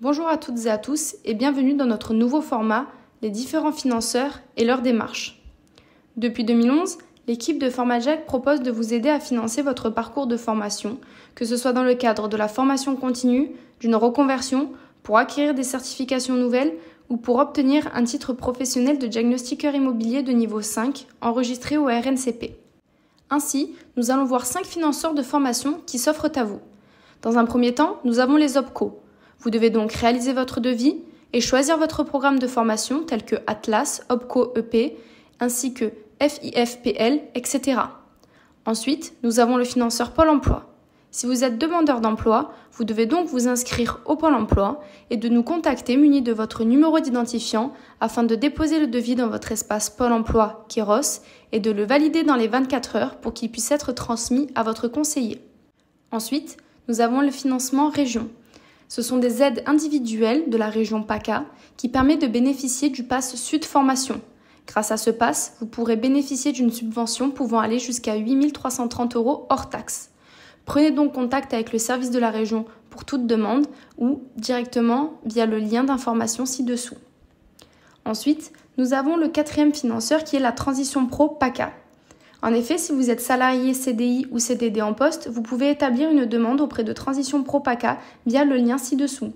Bonjour à toutes et à tous et bienvenue dans notre nouveau format, les différents financeurs et leur démarche. Depuis 2011, l'équipe de FormaJack propose de vous aider à financer votre parcours de formation, que ce soit dans le cadre de la formation continue, d'une reconversion, pour acquérir des certifications nouvelles ou pour obtenir un titre professionnel de diagnostiqueur immobilier de niveau 5 enregistré au RNCP. Ainsi, nous allons voir 5 financeurs de formation qui s'offrent à vous. Dans un premier temps, nous avons les OPCO. Vous devez donc réaliser votre devis et choisir votre programme de formation tel que Atlas, OPCO EP, ainsi que FIFPL, etc. Ensuite, nous avons le financeur Pôle emploi. Si vous êtes demandeur d'emploi, vous devez donc vous inscrire au Pôle emploi et de nous contacter muni de votre numéro d'identifiant afin de déposer le devis dans votre espace Pôle emploi Kéros et de le valider dans les 24 heures pour qu'il puisse être transmis à votre conseiller. Ensuite, nous avons le financement région. Ce sont des aides individuelles de la région PACA qui permettent de bénéficier du Pass Sud Formation. Grâce à ce pass, vous pourrez bénéficier d'une subvention pouvant aller jusqu'à 8 330 € hors taxe. Prenez donc contact avec le service de la région pour toute demande ou directement via le lien d'information ci-dessous. Ensuite, nous avons le quatrième financeur qui est la Transition Pro PACA. En effet, si vous êtes salarié CDI ou CDD en poste, vous pouvez établir une demande auprès de Transition Pro PACA via le lien ci-dessous.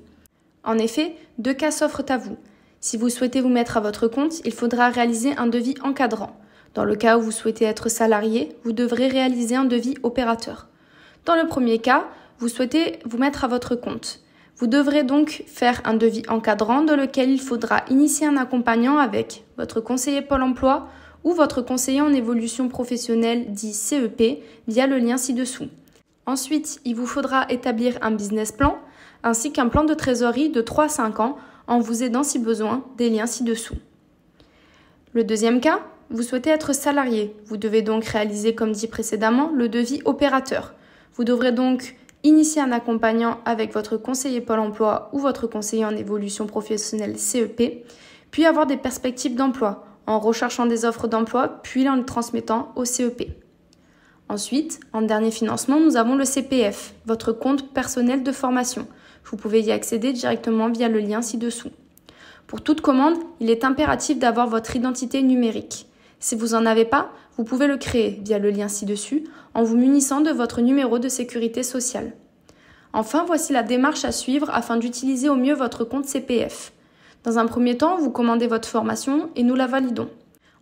En effet, 2 cas s'offrent à vous. Si vous souhaitez vous mettre à votre compte, il faudra réaliser un devis encadrant. Dans le cas où vous souhaitez être salarié, vous devrez réaliser un devis opérateur. Dans le premier cas, vous souhaitez vous mettre à votre compte. Vous devrez donc faire un devis encadrant dans lequel il faudra initier un accompagnant avec votre conseiller Pôle emploi ou votre conseiller en évolution professionnelle dit CEP via le lien ci-dessous. Ensuite, il vous faudra établir un business plan ainsi qu'un plan de trésorerie de 3 à 5 ans en vous aidant si besoin des liens ci-dessous. Le deuxième cas, vous souhaitez être salarié. Vous devez donc réaliser, comme dit précédemment, le devis opérateur. Vous devrez donc initier un accompagnant avec votre conseiller Pôle emploi ou votre conseiller en évolution professionnelle CEP, puis avoir des perspectives d'emploi en recherchant des offres d'emploi, puis en les transmettant au CEP. Ensuite, en dernier financement, nous avons le CPF, votre compte personnel de formation. Vous pouvez y accéder directement via le lien ci-dessous. Pour toute commande, il est impératif d'avoir votre identité numérique. Si vous n'en avez pas, vous pouvez le créer via le lien ci-dessus en vous munissant de votre numéro de sécurité sociale. Enfin, voici la démarche à suivre afin d'utiliser au mieux votre compte CPF. Dans un premier temps, vous commandez votre formation et nous la validons.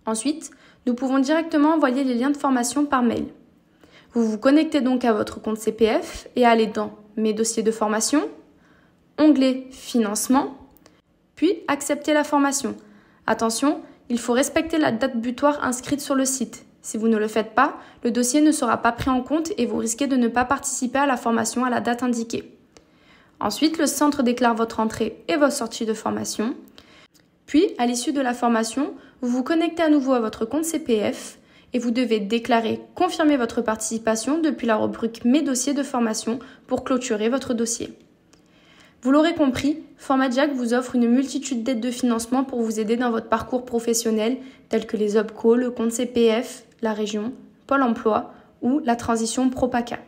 Ensuite, nous pouvons directement envoyer les liens de formation par mail. Vous vous connectez donc à votre compte CPF et allez dans « Mes dossiers de formation », onglet « Financement », puis « Accepter la formation ». Attention, il faut respecter la date butoir inscrite sur le site. Si vous ne le faites pas, le dossier ne sera pas pris en compte et vous risquez de ne pas participer à la formation à la date indiquée. Ensuite, le centre déclare votre entrée et votre sortie de formation. Puis, à l'issue de la formation, vous vous connectez à nouveau à votre compte CPF et vous devez déclarer « Confirmer votre participation » depuis la rubrique « Mes dossiers de formation » pour clôturer votre dossier. Vous l'aurez compris, FormaJack vous offre une multitude d'aides de financement pour vous aider dans votre parcours professionnel, tels que les OPCO, le compte CPF, la région, Pôle emploi ou la transition Pro PACA.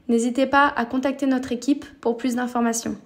N'hésitez pas à contacter notre équipe pour plus d'informations.